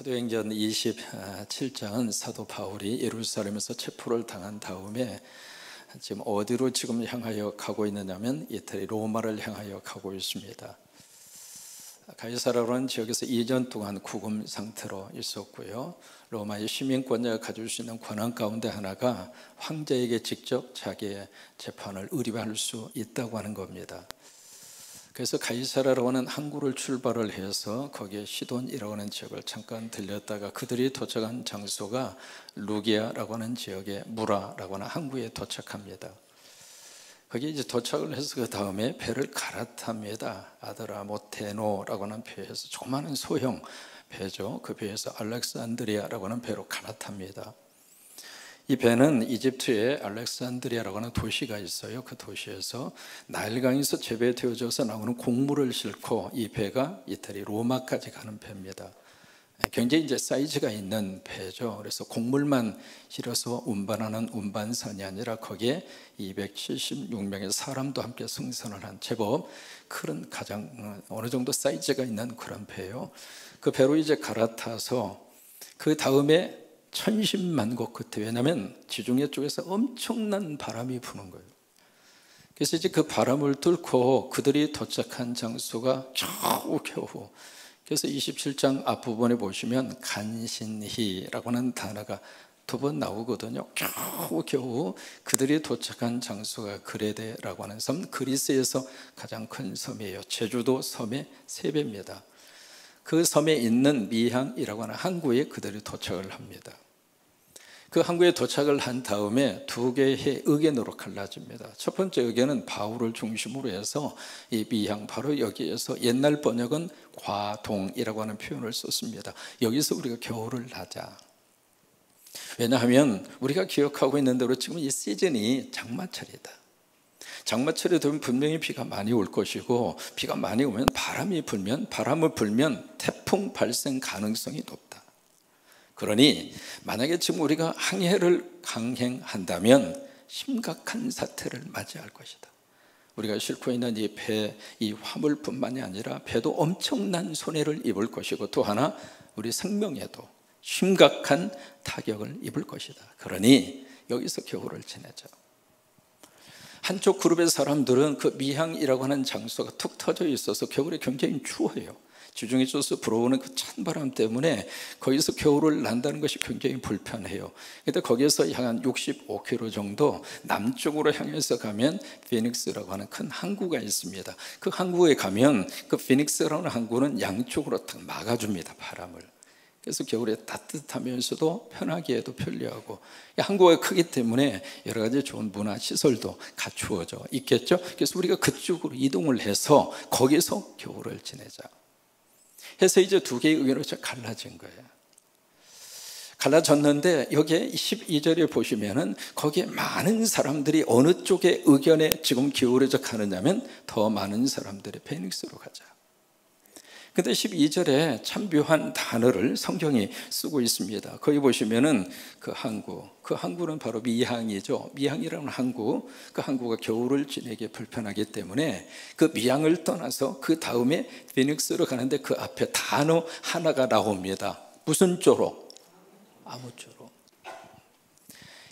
사도행전 27장은 사도 바울이 예루살렘에서 체포를 당한 다음에 지금 어디로 지금 향하여 가고 있느냐면 이태리 로마를 향하여 가고 있습니다. 가이사라라는 지역에서 2년 동안 구금 상태로 있었고요. 로마의 시민권자가 가질 수 있는 권한 가운데 하나가 황제에게 직접 자기의 재판을 의뢰할 수 있다고 하는 겁니다. 그래서 가이사라라고 하는 항구를 출발을 해서 거기에 시돈이라고 하는 지역을 잠깐 들렸다가 그들이 도착한 장소가 루기아라고 하는 지역의 무라라고 하는 항구에 도착합니다. 거기에 이제 도착을 해서 그 다음에 배를 갈아탑니다. 아드라모테노라고 하는 배에서 조그마한 소형 배죠. 그 배에서 알렉산드리아라고 하는 배로 갈아탑니다. 이 배는 이집트에 알렉산드리아라고 하는 도시가 있어요. 그 도시에서 나일강에서 재배되어져서 나오는 곡물을 싣고 이 배가 이태리 로마까지 가는 배입니다. 굉장히 이제 사이즈가 있는 배죠. 그래서 곡물만 실어서 운반하는 운반선이 아니라 거기에 276명의 사람도 함께 승선을 한 제법 큰 가장 어느 정도 사이즈가 있는 그런 배예요. 그 배로 이제 갈아타서 그 다음에 천신만고 끝에, 왜냐하면 지중해 쪽에서 엄청난 바람이 부는 거예요. 그래서 이제 그 바람을 뚫고 그들이 도착한 장소가 겨우 그래서 27장 앞부분에 보시면 간신히라고 하는 단어가 두 번 나오거든요. 겨우 그들이 도착한 장소가 그레데라고 하는 섬, 그리스에서 가장 큰 섬이에요. 제주도 섬의 3배입니다. 그 섬에 있는 미항이라고 하는 항구에 그들이 도착을 합니다. 그 항구에 도착을 한 다음에 두 개의 의견으로 갈라집니다. 첫 번째 의견은 바울을 중심으로 해서 이 미항, 바로 여기에서 옛날 번역은 과동이라고 하는 표현을 썼습니다. 여기서 우리가 겨울을 나자. 왜냐하면 우리가 기억하고 있는 대로 지금 이 시즌이 장마철이다. 장마철에 되면 분명히 비가 많이 올 것이고, 비가 많이 오면 바람을 불면 태풍 발생 가능성이 높다. 그러니 만약에 지금 우리가 항해를 강행한다면 심각한 사태를 맞이할 것이다. 우리가 싣고 있는 이 배, 이 화물뿐만이 아니라 배도 엄청난 손해를 입을 것이고, 또 하나 우리 생명에도 심각한 타격을 입을 것이다. 그러니 여기서 겨울을 지내자. 한쪽 그룹의 사람들은 그 미항이라고 하는 장소가 툭 터져 있어서 겨울에 굉장히 추워요. 지중해에서 불어오는 그 찬바람 때문에 거기서 겨울을 난다는 것이 굉장히 불편해요. 그런데 거기에서 한 65km 정도 남쪽으로 향해서 가면 피닉스라고 하는 큰 항구가 있습니다. 그 항구에 가면 그 피닉스라는 항구는 양쪽으로 딱 막아줍니다, 바람을. 그래서 겨울에 따뜻하면서도 편하기에도 편리하고, 항구가 크기 때문에 여러 가지 좋은 문화시설도 갖추어져 있겠죠. 그래서 우리가 그쪽으로 이동을 해서 거기서 겨울을 지내자 해서 이제 두 개의 의견으로 갈라진 거예요. 갈라졌는데 여기에 12절에 보시면은 거기에 많은 사람들이 어느 쪽의 의견에 지금 기울어져 가느냐면 더 많은 사람들이 페닉스로 가자. 근데 12절에 참 묘한 단어를 성경이 쓰고 있습니다. 거기 보시면은 그 항구는 바로 미항이죠. 미항이라는 항구, 그 항구가 겨울을 지내기 불편하기 때문에 그 미항을 떠나서 그 다음에 피닉스로 가는데 그 앞에 단어 하나가 나옵니다. 무슨 조로? 아무쪼로.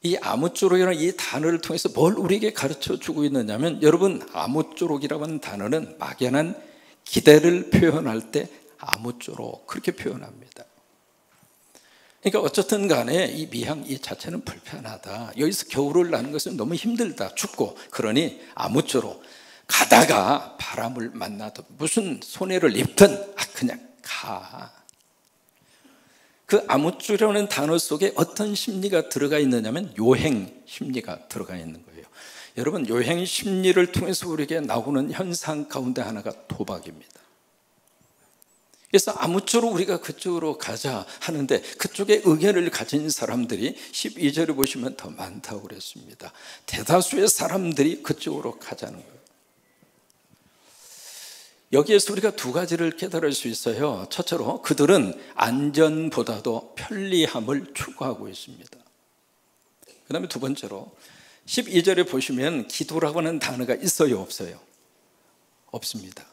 이 아무쪼록이라는 이 단어를 통해서 뭘 우리에게 가르쳐 주고 있느냐면, 여러분, 아무쪼록이라고 하는 단어는 막연한 기대를 표현할 때 아무쪼록 그렇게 표현합니다. 그러니까 어쨌든 간에 이 미항 이 자체는 불편하다. 여기서 겨울을 나는 것은 너무 힘들다, 춥고. 그러니 아무쪼록 가다가 바람을 만나도 무슨 손해를 입든 그냥 가. 그 아무쪼록이라는 단어 속에 어떤 심리가 들어가 있느냐면 요행 심리가 들어가 있는 거예요. 여러분, 요행 심리를 통해서 우리에게 나오는 현상 가운데 하나가 도박입니다. 그래서 아무쪼록 우리가 그쪽으로 가자 하는데 그쪽에 의견을 가진 사람들이 12절에 보시면 더 많다고 그랬습니다. 대다수의 사람들이 그쪽으로 가자는 거예요. 여기에서 우리가 두 가지를 깨달을 수 있어요. 첫째로 그들은 안전보다도 편리함을 추구하고 있습니다. 그 다음에 두 번째로 12절에 보시면 기도라고 하는 단어가 있어요, 없어요? 없습니다.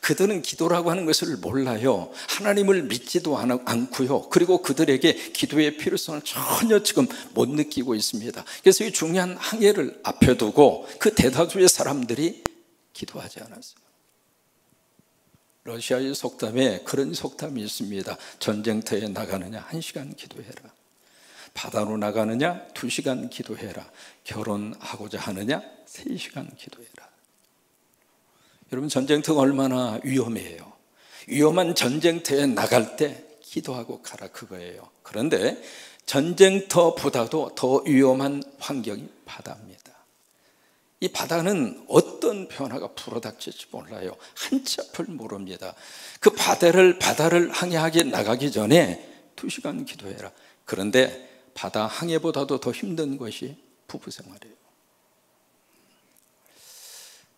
그들은 기도라고 하는 것을 몰라요. 하나님을 믿지도 않고요. 그리고 그들에게 기도의 필요성을 전혀 지금 못 느끼고 있습니다. 그래서 이 중요한 항해를 앞에 두고 그 대다수의 사람들이 기도하지 않았어요. 러시아의 속담에 그런 속담이 있습니다. 전쟁터에 나가느냐 1시간 기도해라. 바다로 나가느냐 2시간 기도해라. 결혼하고자 하느냐 3시간 기도해라. 여러분, 전쟁터가 얼마나 위험해요. 위험한 전쟁터에 나갈 때 기도하고 가라, 그거예요. 그런데 전쟁터보다도 더 위험한 환경이 바다입니다. 이 바다는 어떤 변화가 불어닥칠지 몰라요. 한치 앞을 모릅니다. 그 바다를 항해하게 나가기 전에 2시간 기도해라. 그런데 바다 항해보다도 더 힘든 것이 부부 생활이에요.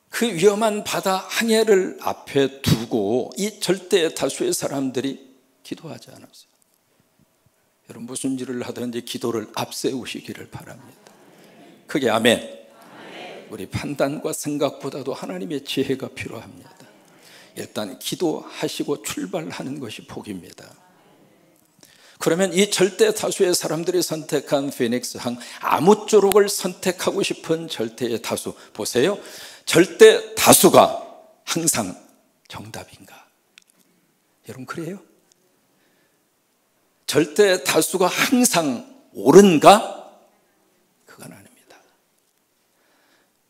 그 위험한 바다 항해를 앞에 두고 이 절대 다수의 사람들이 기도하지 않았어요. 여러분, 무슨 일을 하든지 기도를 앞세우시기를 바랍니다. 크게 아멘. 우리 판단과 생각보다도 하나님의 지혜가 필요합니다. 일단 기도하시고 출발하는 것이 복입니다. 그러면 이 절대 다수의 사람들이 선택한 피닉스 항, 아무쪼록을 선택하고 싶은 절대의 다수, 보세요. 절대 다수가 항상 정답인가? 여러분, 그래요? 절대 다수가 항상 옳은가? 그건 아닙니다.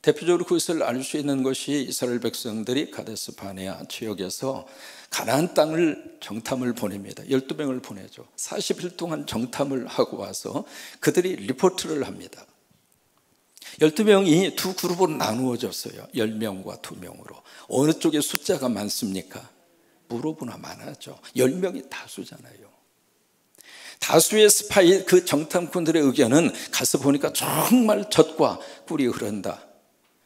대표적으로 그것을 알 수 있는 것이 이스라엘 백성들이 가데스 바네아 지역에서 가나안 땅을 정탐을 보냅니다. 12명을 보내죠. 40일 동안 정탐을 하고 와서 그들이 리포트를 합니다. 12명이 두 그룹으로 나누어졌어요. 10명과 2명으로. 어느 쪽에 숫자가 많습니까? 물어보나 많았죠. 10명이 다수잖아요. 다수의 스파이, 그 정탐꾼들의 의견은 가서 보니까 정말 젖과 꿀이 흐른다.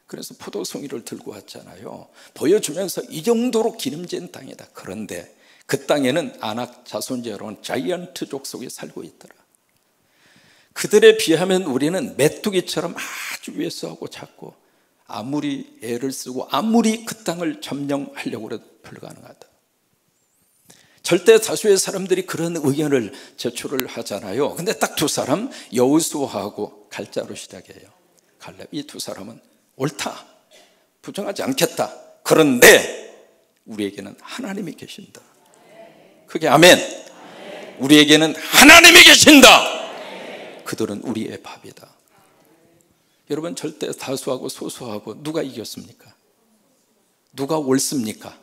그래서 포도송이를 들고 왔잖아요. 보여주면서 이 정도로 기름진 땅이다. 그런데 그 땅에는 아낙 자손제로는 자이언트 족속이 살고 있더라. 그들에 비하면 우리는 메뚜기처럼 아주 왜소하고 작고 아무리 애를 쓰고 아무리 그 땅을 점령하려고 해도 불가능하다. 절대 다수의 사람들이 그런 의견을 제출을 하잖아요. 근데 딱 두 사람, 여호수아하고 갈자로 시작해요. 갈렙, 이 두 사람은 옳다, 부정하지 않겠다. 그런데 우리에게는 하나님이 계신다. 그게 아멘. 우리에게는 하나님이 계신다. 그들은 우리의 밥이다. 여러분, 절대 다수하고 소수하고 누가 이겼습니까? 누가 옳습니까?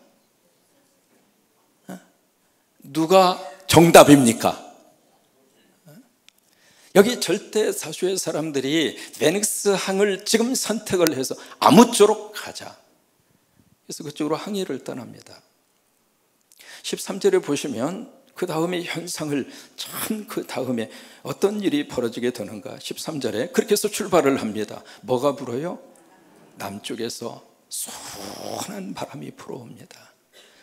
누가 정답입니까? 여기 절대 다수의 사람들이 베닉스 항을 지금 선택을 해서 아무쪼록 가자. 그래서 그쪽으로 항해를 떠납니다. 13절에 보시면 그 다음에 현상을, 참 그 다음에 어떤 일이 벌어지게 되는가. 13절에 그렇게 해서 출발을 합니다. 뭐가 불어요? 남쪽에서 순한 바람이 불어옵니다.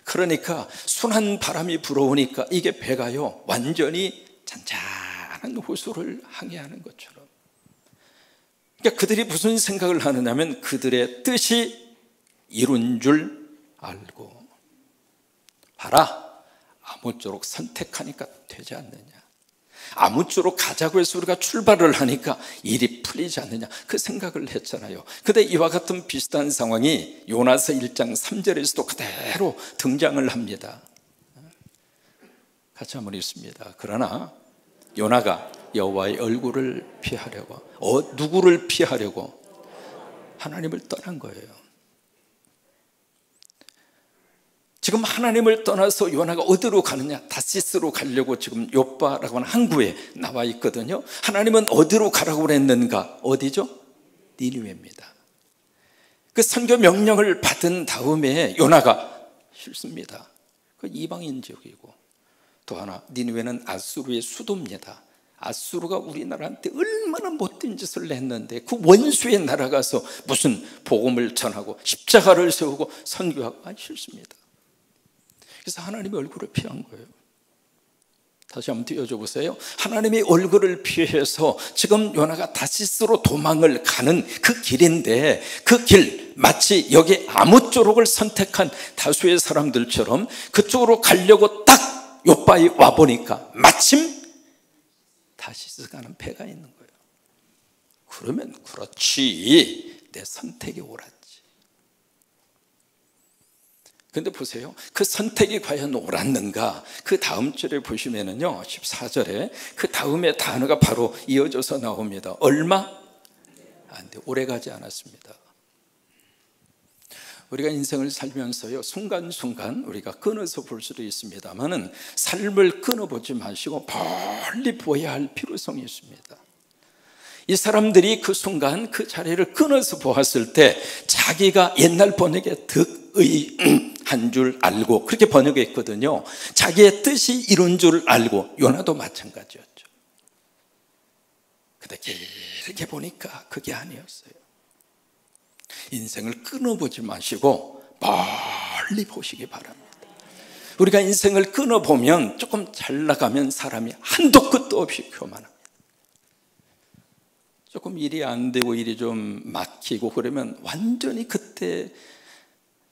그러니까 순한 바람이 불어오니까 이게 배가요 완전히 잔잔한 호수를 항해하는 것처럼. 그러니까 그들이 무슨 생각을 하느냐면 그들의 뜻이 이룬 줄 알고, 봐라, 아무쪼록 선택하니까 되지 않느냐, 아무쪼록 가자고 해서 우리가 출발을 하니까 일이 풀리지 않느냐, 그 생각을 했잖아요. 근데 이와 같은 비슷한 상황이 요나서 1장 3절에서도 그대로 등장을 합니다. 같이 한번 읽습니다. 그러나 요나가 여호와의 얼굴을 피하려고, 누구를 피하려고? 하나님을 떠난 거예요. 지금 하나님을 떠나서 요나가 어디로 가느냐? 다시스로 가려고 지금 요빠라고 하는 항구에 나와 있거든요. 하나님은 어디로 가라고 그랬는가? 어디죠? 니느웨입니다. 그 선교 명령을 받은 다음에 요나가 싫습니다. 그 이방인 지역이고, 또 하나 니느웨는 아수르의 수도입니다. 아수르가 우리나라한테 얼마나 못된 짓을 했는데 그 원수의 나라 가서 무슨 복음을 전하고 십자가를 세우고 선교하고, 싫습니다. 그래서 하나님의 얼굴을 피한 거예요. 다시 한번 띄워줘 보세요. 하나님의 얼굴을 피해서 지금 요나가 다시스로 도망을 가는 그 길인데, 그 길 마치 여기 아무쪼록을 선택한 다수의 사람들처럼 그쪽으로 가려고 딱 요바에 와보니까 마침 다시스 가는 배가 있는 거예요. 그러면 그렇지, 내 선택이 옳았지. 근데 보세요, 그 선택이 과연 옳았는가? 그 다음 절에 보시면은요, 14절에 그 다음에 단어가 바로 이어져서 나옵니다. 얼마 안 돼, 오래 가지 않았습니다. 우리가 인생을 살면서요, 순간순간 우리가 끊어서 볼 수도 있습니다만은 삶을 끊어보지 마시고 멀리 보아야 할 필요성이 있습니다. 이 사람들이 그 순간 그 자리를 끊어서 보았을 때 자기가 옛날 번역에 득의한 줄 알고 그렇게 번역했거든요. 자기의 뜻이 이룬 줄 알고, 요나도 마찬가지였죠. 근데 길게 보니까 그게 아니었어요. 인생을 끊어보지 마시고 멀리 보시기 바랍니다. 우리가 인생을 끊어보면 조금 잘 나가면 사람이 한도 끝도 없이 교만합니다. 조금 일이 안 되고 일이 좀 막히고 그러면 완전히 그때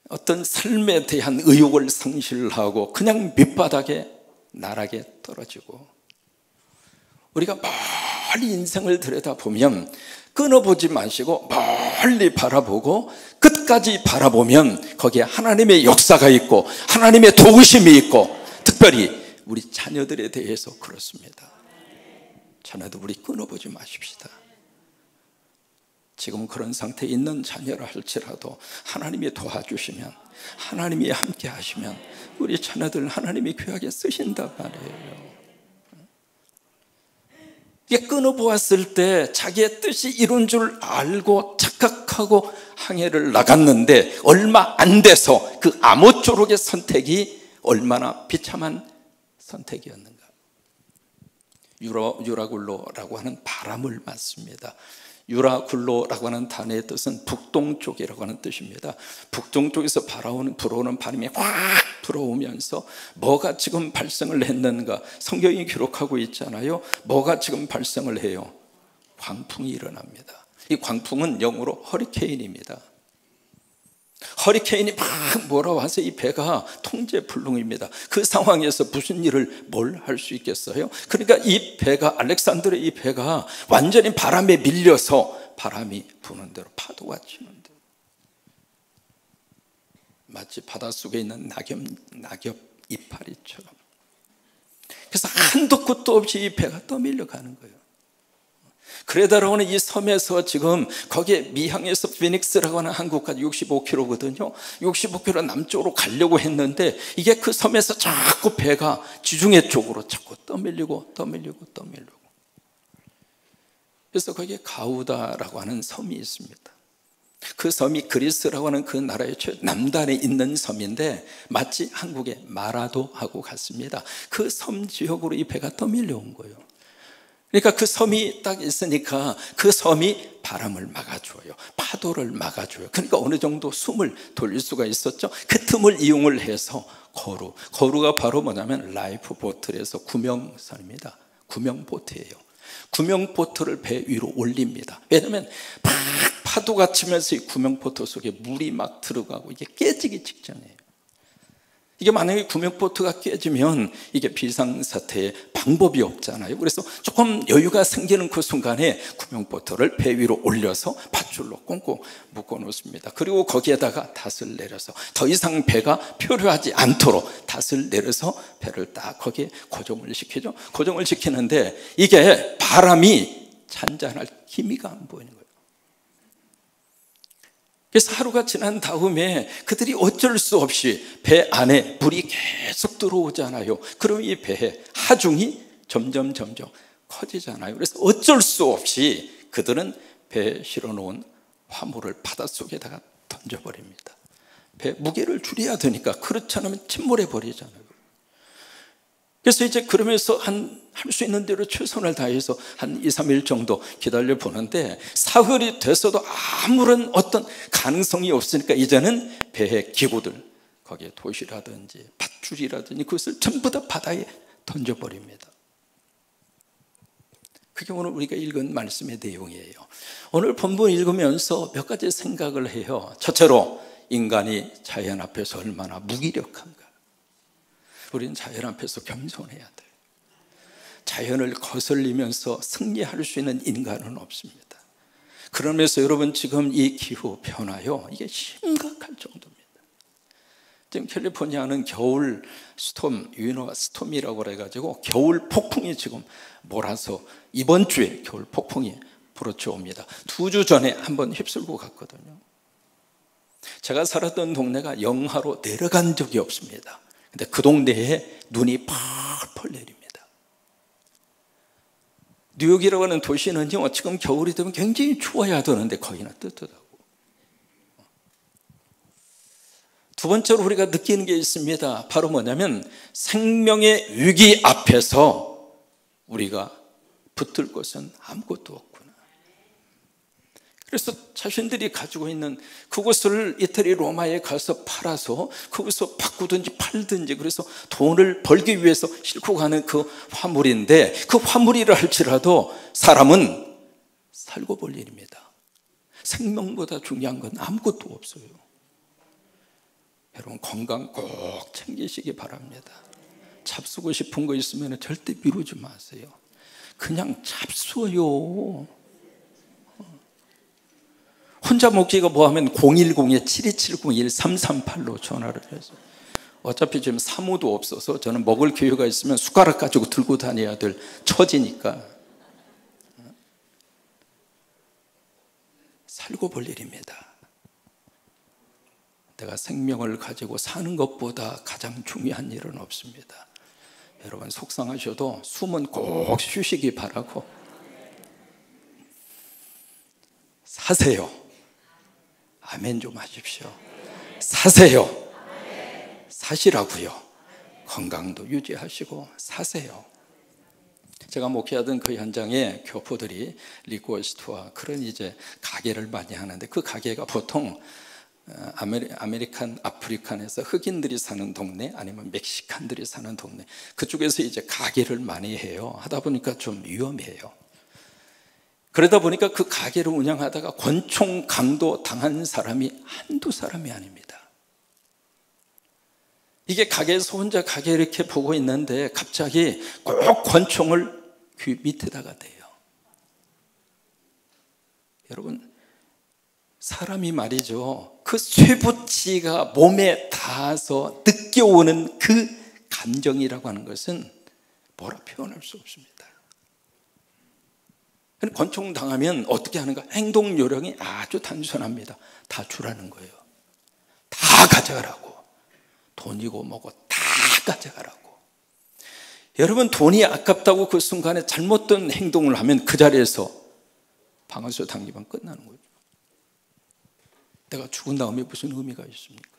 어떤 삶에 대한 의욕을 상실하고 그냥 밑바닥에 나락에 떨어지고, 우리가 멀리 인생을 들여다보면 끊어보지 마시고 멀리 바라보고 끝까지 바라보면 거기에 하나님의 역사가 있고 하나님의 도우심이 있고, 특별히 우리 자녀들에 대해서 그렇습니다. 자녀들 우리 끊어보지 마십시다. 지금 그런 상태에 있는 자녀라 할지라도 하나님이 도와주시면, 하나님이 함께 하시면 우리 자녀들 하나님이 귀하게 쓰신단 말이에요. 이게 끊어보았을 때 자기의 뜻이 이룬 줄 알고 착각하고 항해를 나갔는데 얼마 안 돼서 그 아무쪼록의 선택이 얼마나 비참한 선택이었는가. 유라굴로라고 하는 바람을 맞습니다. 유라굴로라고 하는 단어의 뜻은 북동쪽이라고 하는 뜻입니다. 북동쪽에서 불어오는 바람이 확 불어오면서 뭐가 지금 발생을 했는가, 성경이 기록하고 있잖아요. 뭐가 지금 발생을 해요? 광풍이 일어납니다. 이 광풍은 영어로 허리케인입니다. 허리케인이 막 몰아와서 이 배가 통제불능입니다. 그 상황에서 무슨 일을 뭘 할 수 있겠어요? 그러니까 이 배가, 알렉산드르의 이 배가 완전히 바람에 밀려서 바람이 부는 대로, 파도가 치는 대로, 마치 바닷속에 있는 낙엽 이파리처럼. 그래서 한도 끝도 없이 이 배가 떠밀려 가는 거예요. 크레다라고 하는 이 섬에서 지금 거기에 미항에서 피닉스라고 하는 한국까지 65km거든요. 65km 남쪽으로 가려고 했는데 이게 그 섬에서 자꾸 배가 지중해 쪽으로 자꾸 떠밀리고. 그래서 거기에 가우다라고 하는 섬이 있습니다. 그 섬이 그리스라고 하는 그 나라의 남단에 있는 섬인데 마치 한국의 마라도하고 같습니다. 그 섬 지역으로 이 배가 떠밀려온 거예요. 그러니까 그 섬이 딱 있으니까 그 섬이 바람을 막아줘요. 파도를 막아줘요. 그러니까 어느 정도 숨을 돌릴 수가 있었죠. 그 틈을 이용을 해서 거루가 바로 뭐냐면 라이프 보트에서 구명선입니다. 구명보트예요. 구명보트를 배 위로 올립니다. 왜냐하면 막 파도가 치면서 이 구명보트 속에 물이 막 들어가고 이게 깨지기 직전이에요. 이게 만약에 구명보트가 깨지면 이게 비상사태의 방법이 없잖아요. 그래서 조금 여유가 생기는 그 순간에 구명보트를 배 위로 올려서 밧줄로 꽁꽁 묶어 놓습니다. 그리고 거기에다가 닷을 내려서 더 이상 배가 표류하지 않도록 닷을 내려서 배를 딱 거기에 고정을 시키죠. 고정을 시키는데 이게 바람이 잔잔할 기미가 안 보이는 거예요. 그래서 하루가 지난 다음에 그들이 어쩔 수 없이 배 안에 물이 계속 들어오잖아요. 그럼 이 배의 하중이 점점 커지잖아요. 그래서 어쩔 수 없이 그들은 배에 실어놓은 화물을 바닷속에다가 던져버립니다. 배 무게를 줄여야 되니까, 그렇지 않으면 침몰해 버리잖아요. 그래서 이제 그러면서 할 수 있는 대로 최선을 다해서 한 2, 3일 정도 기다려 보는데 사흘이 돼서도 아무런 어떤 가능성이 없으니까 이제는 배의 기구들, 거기에 돛이라든지 밧줄이라든지 그것을 전부 다 바다에 던져버립니다. 그게 오늘 우리가 읽은 말씀의 내용이에요. 오늘 본문 읽으면서 몇 가지 생각을 해요. 첫째로 인간이 자연 앞에서 얼마나 무기력한가. 우리는 자연 앞에서 겸손해야 돼요. 자연을 거슬리면서 승리할 수 있는 인간은 없습니다. 그러면서 여러분 지금 이 기후 변화요, 이게 심각할 정도입니다. 지금 캘리포니아는 겨울 스톰, 위너 스톰이라고 그래가지고 겨울 폭풍이 지금 몰아서 이번 주에 겨울 폭풍이 불어쳐옵니다. 2주 전에 한번 휩쓸고 갔거든요. 제가 살았던 동네가 영하로 내려간 적이 없습니다. 근데 그 동네에 눈이 펄펄 내립니다. 뉴욕이라고 하는 도시는요, 지금 겨울이 되면 굉장히 추워야 되는데 거기는 뜨뜻하고. 두 번째로 우리가 느끼는 게 있습니다. 바로 뭐냐면 생명의 위기 앞에서 우리가 붙들 것은 아무것도 없구나. 그래서 자신들이 가지고 있는 그것을 이태리 로마에 가서 팔아서 그것을 바꾸든지 팔든지, 그래서 돈을 벌기 위해서 싣고 가는 그 화물인데, 그 화물이라 할지라도 사람은 살고 볼 일입니다. 생명보다 중요한 건 아무것도 없어요. 여러분 건강 꼭 챙기시기 바랍니다. 잡수고 싶은 거 있으면 절대 미루지 마세요. 그냥 잡수어요. 혼자 먹기가 뭐하면 010-7270-1338로 전화를 해서, 어차피 지금 사무도 없어서 저는 먹을 기회가 있으면 숟가락 가지고 들고 다녀야 될 처지니까 살고 볼 일입니다. 내가 생명을 가지고 사는 것보다 가장 중요한 일은 없습니다. 여러분 속상하셔도 숨은 꼭 쉬시기 바라고, 사세요. 아멘 좀 하십시오. 사세요. 사시라고요. 건강도 유지하시고 사세요. 제가 목회하던 그 현장에 교포들이 리퀘스트와 그런 이제 가게를 많이 하는데, 그 가게가 보통 아프리칸에서 흑인들이 사는 동네, 아니면 멕시칸들이 사는 동네, 그쪽에서 이제 가게를 많이 해요. 하다 보니까 좀 위험해요. 그러다 보니까 그 가게를 운영하다가 권총 강도 당한 사람이 한두 사람이 아닙니다. 이게 가게에서 혼자 가게 이렇게 보고 있는데 갑자기 꼭 권총을 귀 밑에다가 대요. 여러분 사람이 말이죠, 그 쇠붙이가 몸에 닿아서 느껴오는 그 감정이라고 하는 것은 뭐라 표현할 수 없습니다. 권총 당하면 어떻게 하는가? 행동 요령이 아주 단순합니다. 다 주라는 거예요. 다 가져가라고. 돈이고 뭐고 다 가져가라고. 여러분 돈이 아깝다고 그 순간에 잘못된 행동을 하면 그 자리에서 방아쇠 당기면 끝나는 거죠. 내가 죽은 다음에 무슨 의미가 있습니까?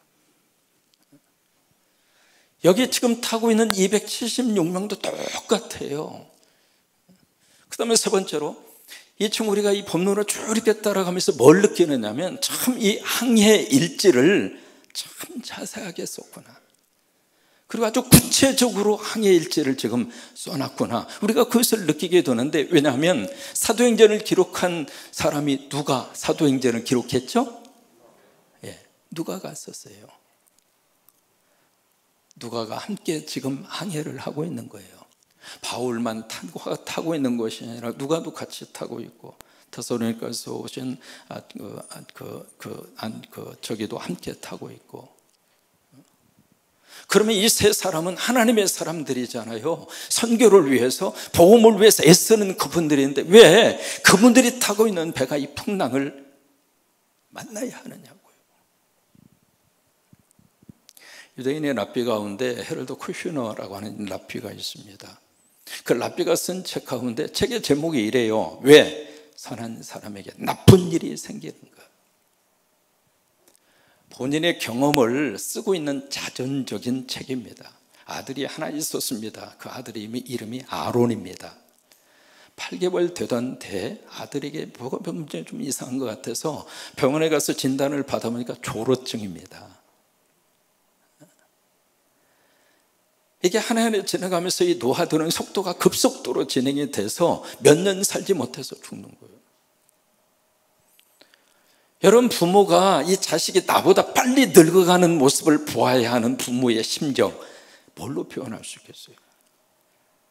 여기 지금 타고 있는 276명도 똑같아요. 그 다음에 세 번째로, 이 친구 우리가 이 본문을 쭉 이렇게 따라가면서 뭘 느끼느냐면, 참 이 항해 일지를 참 자세하게 썼구나. 그리고 아주 구체적으로 항해 일지를 지금 써놨구나. 우리가 그것을 느끼게 되는데, 왜냐하면 사도행전을 기록한 사람이 누가 사도행전을 기록했죠? 예, 누가가 썼어요. 누가가 함께 지금 항해를 하고 있는 거예요. 바울만 타고 있는 것이 아니라 누가도 같이 타고 있고, 데살로니가에서 오신 저기도 함께 타고 있고. 그러면 이 세 사람은 하나님의 사람들이잖아요. 선교를 위해서, 복음을 위해서 애쓰는 그분들인데 왜 그분들이 타고 있는 배가 이 풍랑을 만나야 하느냐고요. 유대인의 랍비 가운데 헤럴드 쿠슈너라고 하는 랍비가 있습니다. 그 랍비가 쓴 책 가운데 책의 제목이 이래요. 왜 선한 사람에게 나쁜 일이 생기는가? 본인의 경험을 쓰고 있는 자전적인 책입니다. 아들이 하나 있었습니다. 그 아들의 이름이 아론입니다. 8개월 되던 때 아들에게 뭐가 좀 이상한 것 같아서 병원에 가서 진단을 받아보니까 조로증입니다. 이게 하나하나 지나가면서 이 노화되는 속도가 급속도로 진행이 돼서 몇 년 살지 못해서 죽는 거예요. 여러분, 부모가 이 자식이 나보다 빨리 늙어가는 모습을 보아야 하는 부모의 심정, 뭘로 표현할 수 있겠어요?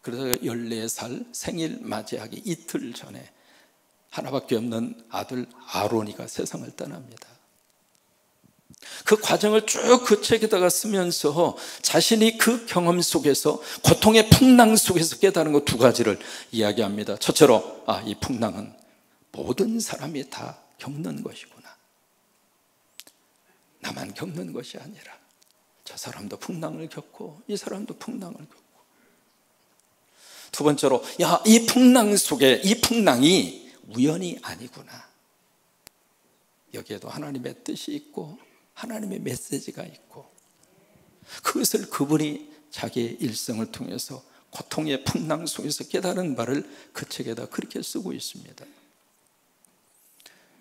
그래서 14살 생일 맞이하기 이틀 전에 하나밖에 없는 아들 아론이가 세상을 떠납니다. 그 과정을 쭉 그 책에다가 쓰면서 자신이 그 경험 속에서, 고통의 풍랑 속에서 깨달은 것 두 가지를 이야기합니다. 첫째로, 이 풍랑은 모든 사람이 다 겪는 것이구나. 나만 겪는 것이 아니라 저 사람도 풍랑을 겪고 이 사람도 풍랑을 겪고. 두 번째로, 이 풍랑 속에 이 풍랑이 우연이 아니구나. 여기에도 하나님의 뜻이 있고 하나님의 메시지가 있고, 그것을 그분이 자기의 일생을 통해서 고통의 풍랑 속에서 깨달은 바를 그 책에다 그렇게 쓰고 있습니다.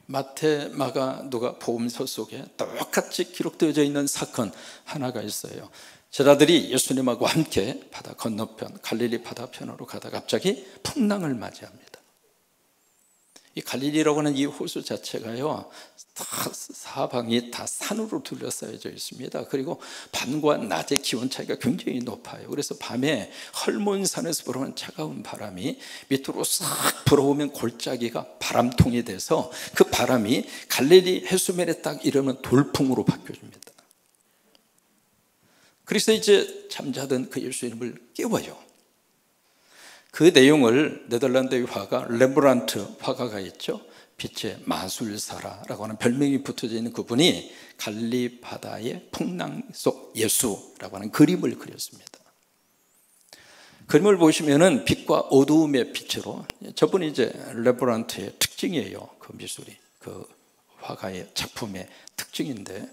마태, 마가, 누가 복음서 속에 똑같이 기록되어져 있는 사건 하나가 있어요. 제자들이 예수님하고 함께 바다 건너편 갈릴리 바다편으로 가다가 갑자기 풍랑을 맞이합니다. 이 갈릴리라고 하는 이 호수 자체가요, 사방이 다 산으로 둘러싸여져 있습니다. 그리고 밤과 낮의 기온 차이가 굉장히 높아요. 그래서 밤에 헐몬산에서 불어오는 차가운 바람이 밑으로 싹 불어오면 골짜기가 바람통이 돼서 그 바람이 갈릴리 해수면에 딱 이르면 돌풍으로 바뀌어집니다. 그래서 이제 잠자던 그 예수님을 깨워요. 그 내용을 네덜란드의 화가 렘브란트 화가가 있죠. 빛의 마술사라고 하는 별명이 붙어져 있는 그분이 갈릴리 바다의 풍랑 속 예수라고 하는 그림을 그렸습니다. 그림을 보시면은 빛과 어두움의 빛으로, 저분이 이제 렘브란트의 특징이에요. 그 미술이, 그 화가의 작품의 특징인데,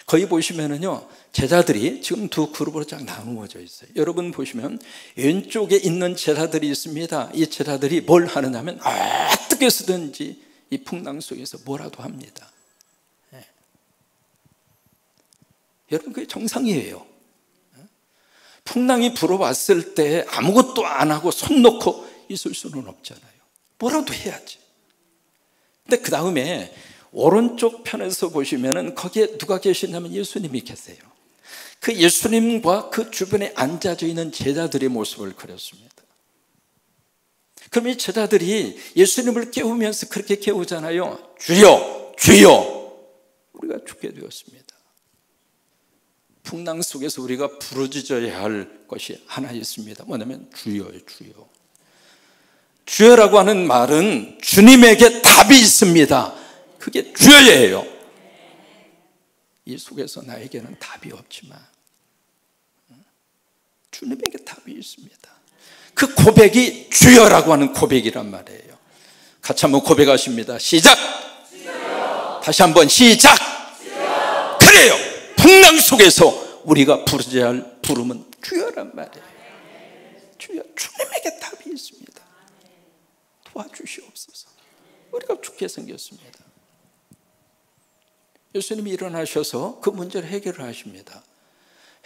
거기 보시면은요, 제자들이 지금 두 그룹으로 쫙 나누어져 있어요. 여러분 보시면 왼쪽에 있는 제자들이 있습니다. 이 제자들이 뭘 하느냐면 어떻게 쓰든지 이 풍랑 속에서 뭐라도 합니다. 네. 여러분, 그게 정상이에요. 풍랑이 불어왔을 때 아무것도 안 하고 손 놓고 있을 수는 없잖아요. 뭐라도 해야지. 근데 그 다음에 오른쪽 편에서 보시면은 거기에 누가 계시냐면 예수님이 계세요. 그 예수님과 그 주변에 앉아져 있는 제자들의 모습을 그렸습니다. 그럼 이 제자들이 예수님을 깨우면서 그렇게 깨우잖아요. 주여, 주여, 우리가 죽게 되었습니다. 풍랑 속에서 우리가 부르짖어야 할 것이 하나 있습니다. 뭐냐면 주여요, 주여. 주여라고 하는 말은 주님에게 답이 있습니다. 그게 주여예요. 이 속에서 나에게는 답이 없지만 주님에게 답이 있습니다. 그 고백이 주여라고 하는 고백이란 말이에요. 같이 한번 고백하십니다. 시작! 주여. 다시 한번 시작! 주여. 그래요. 풍랑 속에서 우리가 부르짖어야 할 부름은 주여란 말이에요. 주여, 주님에게 답이 있습니다. 도와주시옵소서. 우리가 죽게 생겼습니다. 예수님이 일어나셔서 그 문제를 해결을 하십니다.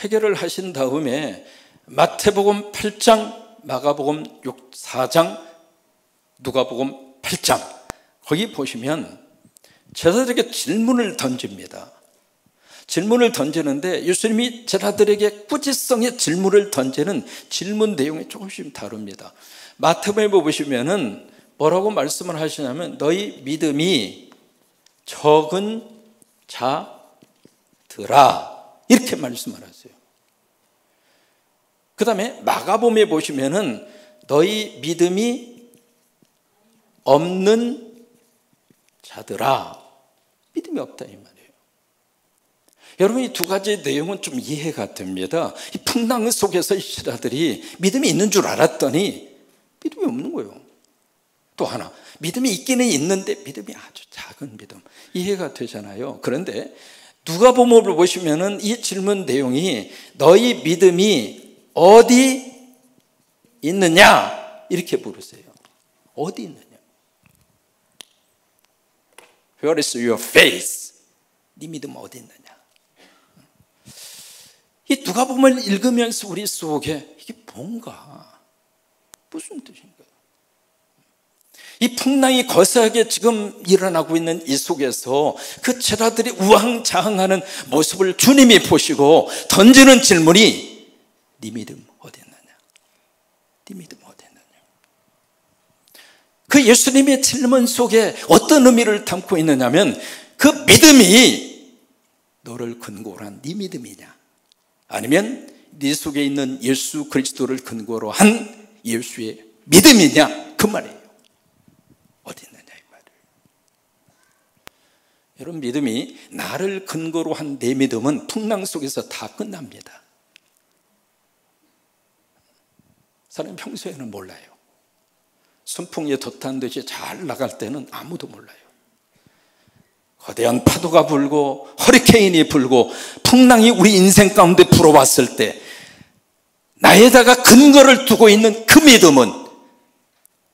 해결을 하신 다음에 마태복음 8장, 마가복음 4장, 누가복음 8장, 거기 보시면 제자들에게 질문을 던집니다. 질문을 던지는데 예수님이 제자들에게 꾸짖성의 질문을 던지는 질문 내용이 조금씩 다릅니다. 마태복음에 보시면은 뭐라고 말씀을 하시냐면 너희 믿음이 적은 자들아, 이렇게 말씀을 하세요. 그 다음에 마가복음에 보시면은 너희 믿음이 없는 자들아, 믿음이 없다 이 말이에요. 여러분, 이 두 가지 내용은 좀 이해가 됩니다. 이 풍랑 속에서 이 제자들이 믿음이 있는 줄 알았더니 믿음이 없는 거예요. 또 하나, 믿음이 있기는 있는데 믿음이 아주 작은 믿음, 이해가 되잖아요. 그런데 누가복음을 보시면은 이 질문 내용이 너희 믿음이 어디 있느냐 이렇게 물으세요. 어디 있느냐? Where is your faith? 네 믿음 어디 있느냐? 이 누가복음을 읽으면서 우리 속에 이게 뭔가, 무슨 뜻인가? 이 풍랑이 거세하게 지금 일어나고 있는 이 속에서 그 제자들이 우왕좌왕하는 모습을 주님이 보시고 던지는 질문이, 네 믿음 어디 있느냐? 네 믿음 어디 있느냐? 그 예수님의 질문 속에 어떤 의미를 담고 있느냐면, 그 믿음이 너를 근거로 한 네 믿음이냐, 아니면 네 속에 있는 예수 그리스도를 근거로 한 예수의 믿음이냐, 그 말이에요. 어디 있느냐 이 말이에요. 여러분, 믿음이 나를 근거로 한 내 믿음은 풍랑 속에서 다 끝납니다. 사람이 평소에는 몰라요. 순풍에 돛탄 듯이 잘 나갈 때는 아무도 몰라요. 거대한 파도가 불고 허리케인이 불고 풍랑이 우리 인생 가운데 불어왔을 때 나에다가 근거를 두고 있는 그 믿음은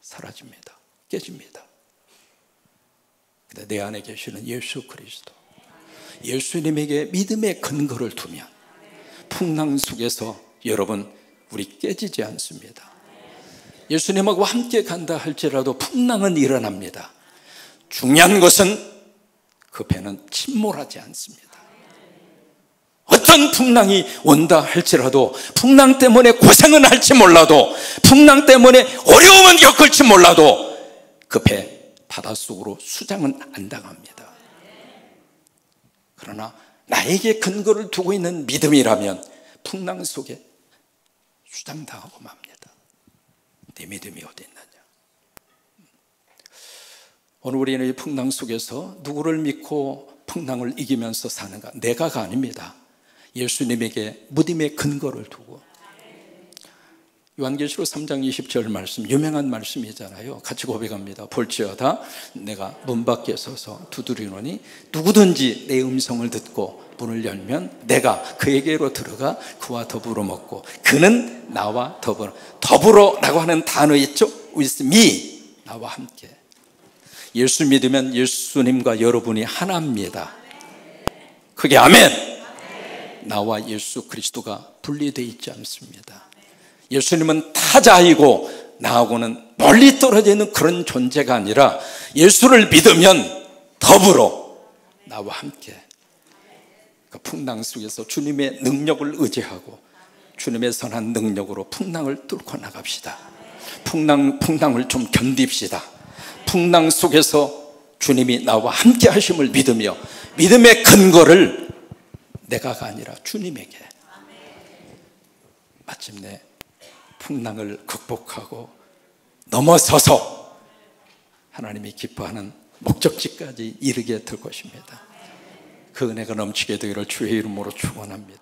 사라집니다. 깨집니다. 근데 내 안에 계시는 예수 그리스도, 예수님에게 믿음의 근거를 두면 풍랑 속에서 여러분, 우리 깨지지 않습니다. 예수님하고 함께 간다 할지라도 풍랑은 일어납니다. 중요한 것은 그 배는 침몰하지 않습니다. 어떤 풍랑이 온다 할지라도, 풍랑 때문에 고생은 할지 몰라도, 풍랑 때문에 어려움은 겪을지 몰라도 그 배 바닷속으로 수장은 안 당합니다. 그러나 나에게 근거를 두고 있는 믿음이라면 풍랑 속에 수장당하고 맙니다. 내 믿음이 어디 있느냐? 오늘 우리는 이 풍랑 속에서 누구를 믿고 풍랑을 이기면서 사는가? 내가가 아닙니다. 예수님에게 믿음의 근거를 두고. 요한계시록 3장 20절 말씀, 유명한 말씀이잖아요. 같이 고백합니다. 볼지어다 내가 문 밖에 서서 두드리노니 누구든지 내 음성을 듣고 문을 열면 내가 그에게로 들어가 그와 더불어 먹고 그는 나와 더불어라고 하는 단어 있죠? with me, 나와 함께. 예수 믿으면 예수님과 여러분이 하나입니다. 그게 아멘. 나와 예수 그리스도가 분리되어 있지 않습니다. 예수님은 타자이고 나하고는 멀리 떨어져 있는 그런 존재가 아니라, 예수를 믿으면 더불어 나와 함께 그 풍랑 속에서 주님의 능력을 의지하고 주님의 선한 능력으로 풍랑을 뚫고 나갑시다. 풍랑을 좀 견딥시다. 풍랑 속에서 주님이 나와 함께 하심을 믿으며 믿음의 근거를 내가가 아니라 주님에게, 마침내 풍랑을 극복하고 넘어서서 하나님이 기뻐하는 목적지까지 이르게 될 것입니다. 그 은혜가 넘치게 되기를 주의 이름으로 축원합니다.